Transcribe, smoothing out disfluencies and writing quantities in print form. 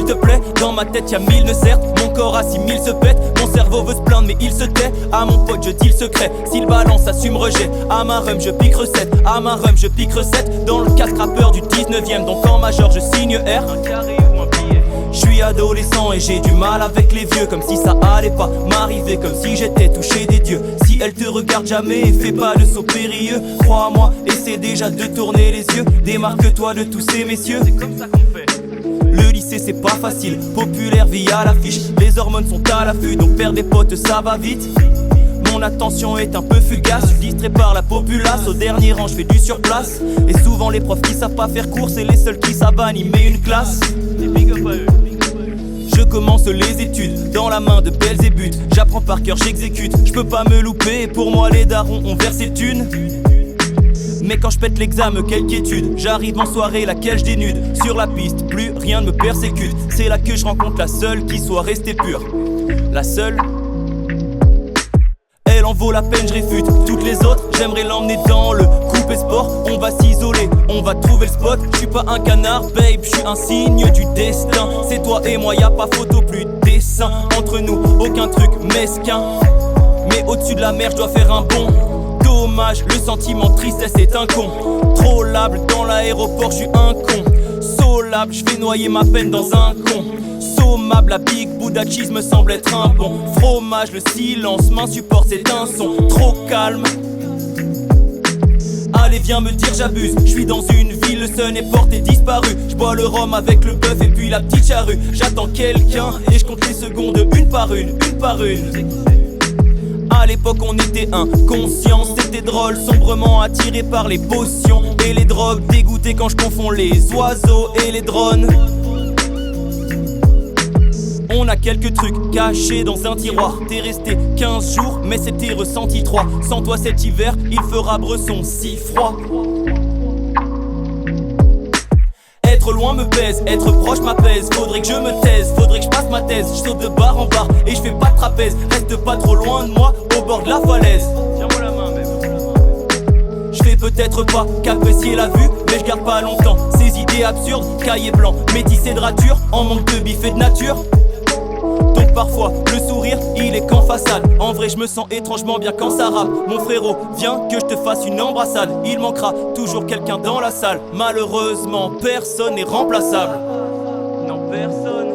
s'il te plaît. Dans ma tête y'a 1000 nœuds certes, mon corps à 6000 se pète. Mon cerveau veut se plaindre mais il se tait. À mon pote je dis le secret, s'il balance assume rejet. À ma rhum je pique recette, à ma rhum je pique recette. Dans le casque rappeur du 19ème, donc en major je signe R. Un carré ou un billet. Je suis adolescent et j'ai du mal avec les vieux. Comme si ça allait pas m'arriver, comme si j'étais touché des dieux. Si elle te regarde jamais, fais pas de saut périlleux. Crois-moi, essaie déjà de tourner les yeux. Démarque-toi de tous ces messieurs. C'est comme ça qu'on fait. Le lycée c'est pas facile, populaire via l'affiche. Les hormones sont à l'affût, donc perdre des potes ça va vite. Mon attention est un peu fugace, je suis distrait par la populace. Au dernier rang je fais du surplace. Et souvent les profs qui savent pas faire cours, c'est les seuls qui savent animer une classe. Et big up à eux. Je commence les études, dans la main de Belzébuth. J'apprends par cœur, j'exécute, je peux pas me louper. Pour moi les darons ont versé thunes. Mais quand je pète l'examen, quelle quiétude. J'arrive en soirée, laquelle je dénude. Sur la piste, plus rien ne me persécute. C'est là que je rencontre la seule qui soit restée pure. La seule. Elle en vaut la peine, je réfute. Toutes les autres, j'aimerais l'emmener dans le coupé sport. On va s'isoler, on va trouver le spot. Je suis pas un canard, babe, je suis un signe du destin. C'est toi et moi, y'a pas photo, plus de dessin. Entre nous, aucun truc mesquin. Mais au-dessus de la mer, je dois faire un bond. Dommage, le sentiment de tristesse est un con. Trollable, dans l'aéroport, je suis un con. Solable, je vais noyer ma peine dans un con. Sommable, la Big Buddha Cheese me semble être un bon fromage. Le silence m'insupporte, c'est un son trop calme. Allez viens me dire j'abuse, je suis dans une ville, le sun est porté disparu. Je bois le rhum avec le bœuf et puis la petite charrue. J'attends quelqu'un et je compte les secondes une par une, une par une. À l'époque on était inconscients, c'était drôle, sombrement attiré par les potions et les drogues, dégoûté quand je confonds les oiseaux et les drones. On a quelques trucs cachés dans un tiroir. T'es resté 15 jours mais c'était ressenti 3. Sans toi cet hiver il fera bresson si froid. Être loin me pèse, être proche m'apaise. Faudrait que je me taise, faudrait que je passe ma thèse. Je saute de bar en bar et je fais pas de trapèze. Reste pas trop loin de moi, au bord de la falaise. Tiens-moi la main même. Je fais peut-être pas qu'apprécier la vue, mais je garde pas longtemps ces idées absurdes. Cahier blanc, métissé de rature, en manque de bif et de nature. Donc parfois le sourire il est qu'en façade. En vrai je me sens étrangement bien quand ça rappe. Mon frérot viens que je te fasse une embrassade. Il manquera toujours quelqu'un dans la salle. Malheureusement personne n'est remplaçable. Non personne.